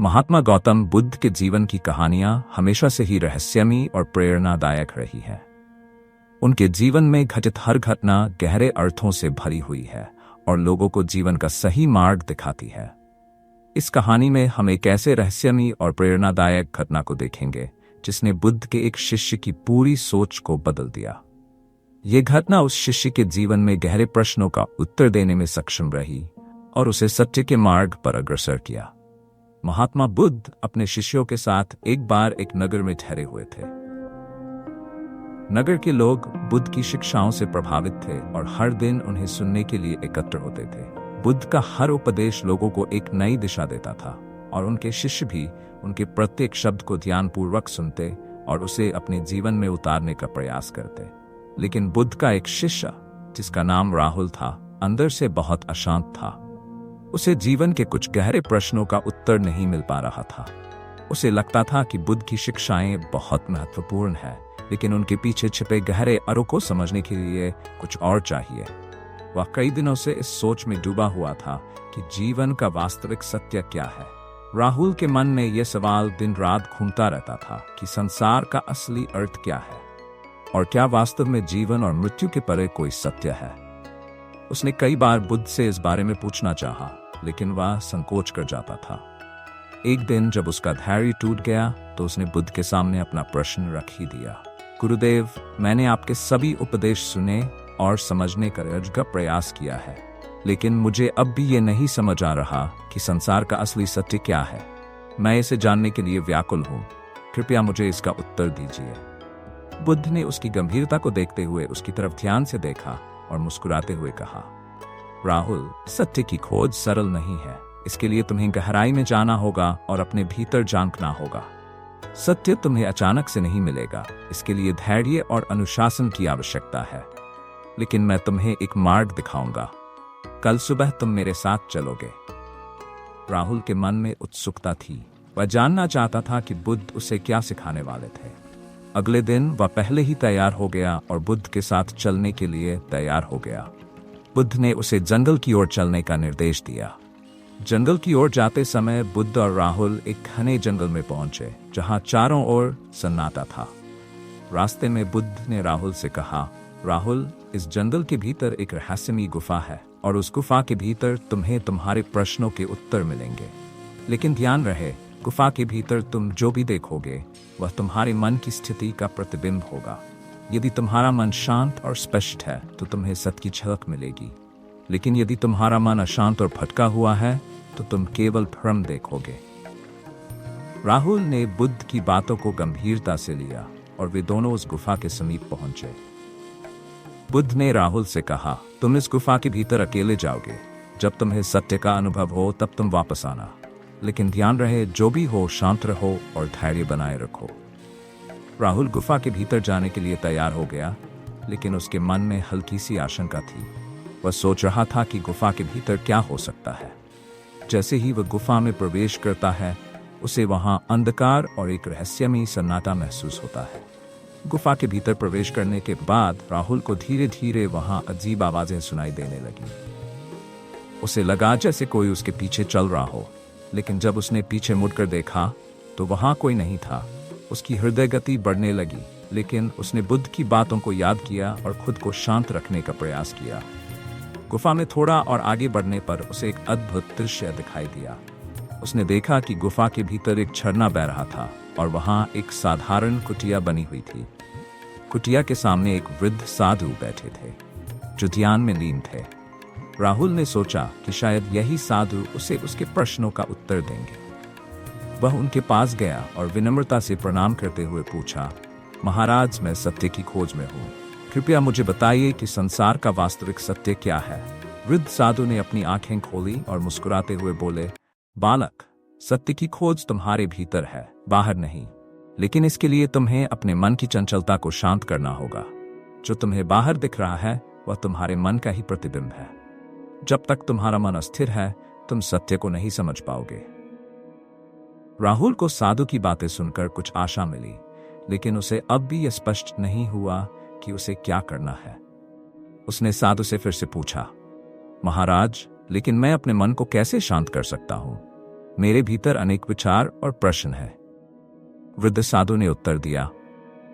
महात्मा गौतम बुद्ध के जीवन की कहानियां हमेशा से ही रहस्यमयी और प्रेरणादायक रही है। उनके जीवन में घटित हर घटना गहरे अर्थों से भरी हुई है और लोगों को जीवन का सही मार्ग दिखाती है। इस कहानी में हम एक ऐसे रहस्यमयी और प्रेरणादायक घटना को देखेंगे जिसने बुद्ध के एक शिष्य की पूरी सोच को बदल दिया। ये घटना उस शिष्य के जीवन में गहरे प्रश्नों का उत्तर देने में सक्षम रही और उसे सत्य के मार्ग पर अग्रसर किया। महात्मा बुद्ध अपने शिष्यों के साथ एक बार एक नगर में ठहरे हुए थे। नगर के लोग बुद्ध की शिक्षाओं से प्रभावित थे और हर दिन उन्हें सुनने के लिए एकत्र होते थे। बुद्ध का हर उपदेश लोगों को एक नई दिशा देता था और उनके शिष्य भी उनके प्रत्येक शब्द को ध्यानपूर्वक सुनते और उसे अपने जीवन में उतारने का प्रयास करते। लेकिन बुद्ध का एक शिष्य, जिसका नाम राहुल था, अंदर से बहुत अशांत था। उसे जीवन के कुछ गहरे प्रश्नों का उत्तर नहीं मिल पा रहा था। उसे लगता था कि बुद्ध की शिक्षाएं बहुत महत्वपूर्ण हैं, लेकिन उनके पीछे छिपे गहरे अर्थों को समझने के लिए कुछ और चाहिए। वह कई दिनों से इस सोच में डूबा हुआ था कि जीवन का वास्तविक सत्य क्या है। राहुल के मन में यह सवाल दिन रात घूमता रहता था कि संसार का असली अर्थ क्या है और क्या वास्तव में जीवन और मृत्यु के परे कोई सत्य है। उसने कई बार बुद्ध से इस बारे में पूछना चाहा, लेकिन वह संकोच कर जाता था। एक दिन जब उसका धैर्य टूट गया तो उसने बुद्ध के सामने अपना प्रश्न रख ही दिया। गुरुदेव, मैंने आपके सभी उपदेश सुने और समझने का प्रयास किया है, लेकिन मुझे अब भी ये नहीं समझ आ रहा कि संसार का असली सत्य क्या है। मैं इसे जानने के लिए व्याकुल हूँ। कृपया मुझे इसका उत्तर दीजिए। बुद्ध ने उसकी गंभीरता को देखते हुए उसकी तरफ ध्यान से देखा और मुस्कुराते हुए कहा, राहुल, सत्य की खोज सरल नहीं है। इसके लिए तुम्हें गहराई में जाना होगा और अपने भीतर झांकना होगा। सत्य तुम्हें अचानक से नहीं मिलेगा। इसके लिए धैर्य और अनुशासन की आवश्यकता है। लेकिन मैं तुम्हें एक मार्ग दिखाऊंगा। कल सुबह तुम मेरे साथ चलोगे। राहुल के मन में उत्सुकता थी। वह जानना चाहता था कि बुद्ध उसे क्या सिखाने वाले थे। अगले दिन वह पहले ही तैयार हो गया और बुद्ध के साथ चलने के लिए तैयार हो गया। बुद्ध ने उसे जंगल की ओर चलने का निर्देश दिया। जंगल की ओर जाते समय बुद्ध और राहुल एक घने जंगल में पहुंचे, जहां चारों ओर सन्नाटा था। रास्ते में बुद्ध ने राहुल से कहा, राहुल, इस जंगल के भीतर एक रहस्यमयी गुफा है और उस गुफा के भीतर तुम्हें तुम्हारे प्रश्नों के उत्तर मिलेंगे। लेकिन ध्यान रहे, गुफा के भीतर तुम जो भी देखोगे वह तुम्हारे मन की स्थिति का प्रतिबिंब होगा। यदि तुम्हारा मन शांत और स्पष्ट है तो तुम्हें सत्य की झलक मिलेगी, लेकिन यदि तुम्हारा मन अशांत और भटका हुआ है तो तुम केवल भ्रम देखोगे। राहुल ने बुद्ध की बातों को गंभीरता से लिया और वे दोनों उस गुफा के समीप पहुंचे। बुद्ध ने राहुल से कहा, तुम इस गुफा के भीतर अकेले जाओगे। जब तुम्हें सत्य का अनुभव हो तब तुम वापस आना। लेकिन ध्यान रहे, जो भी हो शांत रहो और धैर्य बनाए रखो। राहुल गुफा के भीतर जाने के लिए तैयार हो गया, लेकिन उसके मन में हल्की सी आशंका थी। वह सोच रहा था कि गुफा के भीतर क्या हो सकता है। जैसे ही वह गुफा में प्रवेश करता है, उसे वहां अंधकार और एक रहस्यमयी सन्नाटा महसूस होता है। गुफा के भीतर प्रवेश करने के बाद राहुल को धीरे धीरे वहां अजीब आवाजें सुनाई देने लगी। उसे लगा जैसे कोई उसके पीछे चल रहा हो, लेकिन जब उसने पीछे मुड़कर देखा तो वहां कोई नहीं था। उसकी हृदय गति बढ़ने लगी, लेकिन उसने बुद्ध की बातों को याद किया और खुद को शांत रखने का प्रयास किया। गुफा में थोड़ा और आगे बढ़ने पर उसे एक अद्भुत दृश्य दिखाई दिया। उसने देखा कि गुफा के भीतर एक झरना बह रहा था और वहां एक साधारण कुटिया बनी हुई थी। कुटिया के सामने एक वृद्ध साधु बैठे थे, जो ध्यान में लीन थे। राहुल ने सोचा कि शायद यही साधु उसे उसके प्रश्नों का उत्तर देंगे। वह उनके पास गया और विनम्रता से प्रणाम करते हुए पूछा, महाराज, मैं सत्य की खोज में हूँ। कृपया मुझे बताइए कि संसार का वास्तविक सत्य क्या है। वृद्ध साधु ने अपनी आंखें खोली और मुस्कुराते हुए बोले, बालक, सत्य की खोज तुम्हारे भीतर है, बाहर नहीं। लेकिन इसके लिए तुम्हें अपने मन की चंचलता को शांत करना होगा। जो तुम्हें बाहर दिख रहा है वह तुम्हारे मन का ही प्रतिबिंब है। जब तक तुम्हारा मन अस्थिर है तुम सत्य को नहीं समझ पाओगे। राहुल को साधु की बातें सुनकर कुछ आशा मिली, लेकिन उसे अब भी यह स्पष्ट नहीं हुआ कि उसे क्या करना है। उसने साधु से फिर से पूछा, महाराज, लेकिन मैं अपने मन को कैसे शांत कर सकता हूँ? मेरे भीतर अनेक विचार और प्रश्न हैं। वृद्ध साधु ने उत्तर दिया,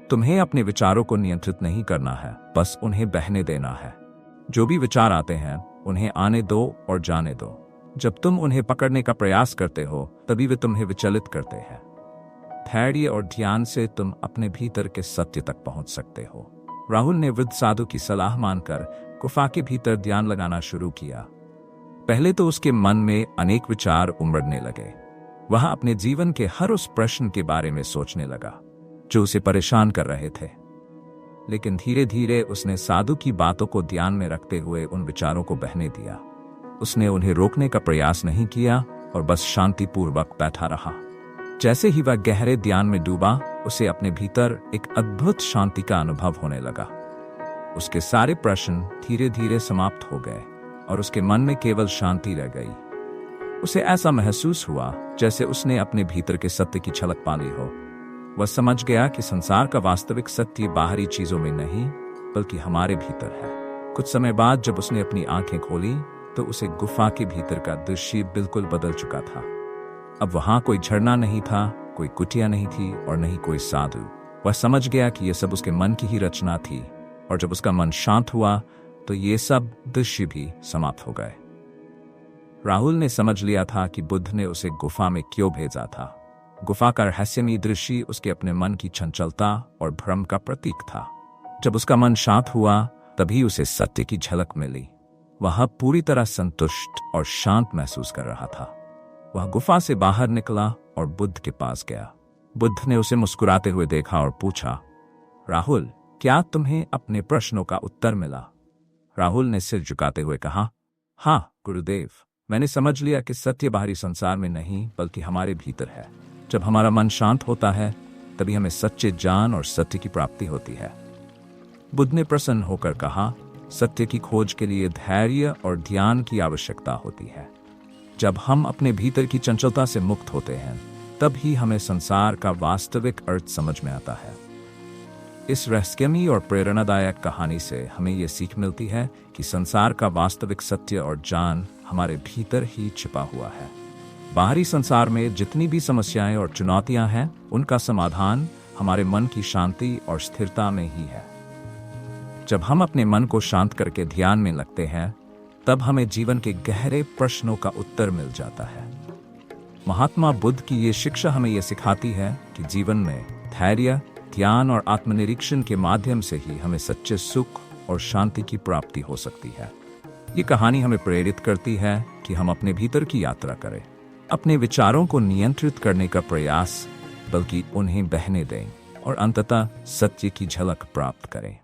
तुम्हें अपने विचारों को नियंत्रित नहीं करना है, बस उन्हें बहने देना है। जो भी विचार आते हैं उन्हें आने दो और जाने दो। जब तुम उन्हें पकड़ने का प्रयास करते हो तभी वे तुम्हें विचलित करते हैं। धैर्य और ध्यान से तुम अपने भीतर के सत्य तक पहुंच सकते हो। राहुल ने वृद्ध साधु की सलाह मानकर गुफा के भीतर ध्यान लगाना शुरू किया। पहले तो उसके मन में अनेक विचार उमड़ने लगे। वह अपने जीवन के हर उस प्रश्न के बारे में सोचने लगा जो उसे परेशान कर रहे थे। लेकिन धीरे धीरे उसने साधु की बातों को ध्यान में रखते हुए उन विचारों को बहने दिया। उसने उन्हें रोकने का प्रयास नहीं किया और बस शांतिपूर्वक बैठा रहा। जैसे ही वह गहरे ध्यान में डूबा, उसे अपने भीतर एक अद्भुत शांति का अनुभव होने लगा। उसके सारे प्रश्न धीरे धीरे समाप्त हो गए और उसके मन में केवल शांति रह गई। उसे ऐसा महसूस हुआ जैसे उसने अपने भीतर के सत्य की झलक पा ली हो। वह समझ गया कि संसार का वास्तविक सत्य बाहरी चीजों में नहीं बल्कि हमारे भीतर है। कुछ समय बाद जब उसने अपनी आंखें खोली तो उसे गुफा के भीतर का दृश्य बिल्कुल बदल चुका था। अब वहां कोई झरना नहीं था, कोई कुटिया नहीं थी और नहीं कोई साधु। वह समझ गया कि यह सब उसके मन की ही रचना थी और जब उसका मन शांत हुआ तो ये सब दृश्य भी समाप्त हो गए। राहुल ने समझ लिया था कि बुद्ध ने उसे गुफा में क्यों भेजा था। गुफा का रहस्यमयी दृश्य उसके अपने मन की चंचलता और भ्रम का प्रतीक था। जब उसका मन शांत हुआ तभी उसे सत्य की झलक मिली। वह पूरी तरह संतुष्ट और शांत महसूस कर रहा था। वह गुफा से बाहर निकला और बुद्ध के पास गया। बुद्ध ने उसे मुस्कुराते हुए देखा और पूछा, राहुल, क्या तुम्हें अपने प्रश्नों का उत्तर मिला? राहुल ने सिर झुकाते हुए कहा, हाँ गुरुदेव, मैंने समझ लिया कि सत्य बाहरी संसार में नहीं बल्कि हमारे भीतर है। जब हमारा मन शांत होता है तभी हमें सच्चे ज्ञान और सत्य की प्राप्ति होती है। बुद्ध ने प्रसन्न होकर कहा, सत्य की खोज के लिए धैर्य और ध्यान की आवश्यकता होती है। जब हम अपने भीतर की चंचलता से मुक्त होते हैं तब ही हमें संसार का वास्तविक अर्थ समझ में आता है। इस रहस्यमयी और प्रेरणादायक कहानी से हमें यह सीख मिलती है कि संसार का वास्तविक सत्य और ज्ञान हमारे भीतर ही छिपा हुआ है। बाहरी संसार में जितनी भी समस्याएं और चुनौतियां हैं, उनका समाधान हमारे मन की शांति और स्थिरता में ही है। जब हम अपने मन को शांत करके ध्यान में लगते हैं तब हमें जीवन के गहरे प्रश्नों का उत्तर मिल जाता है। महात्मा बुद्ध की ये शिक्षा हमें यह सिखाती है कि जीवन में धैर्य, ध्यान और आत्मनिरीक्षण के माध्यम से ही हमें सच्चे सुख और शांति की प्राप्ति हो सकती है। ये कहानी हमें प्रेरित करती है कि हम अपने भीतर की यात्रा करें, अपने विचारों को नियंत्रित करने का प्रयास बल्कि उन्हें बहने दें और अंततः सत्य की झलक प्राप्त करें।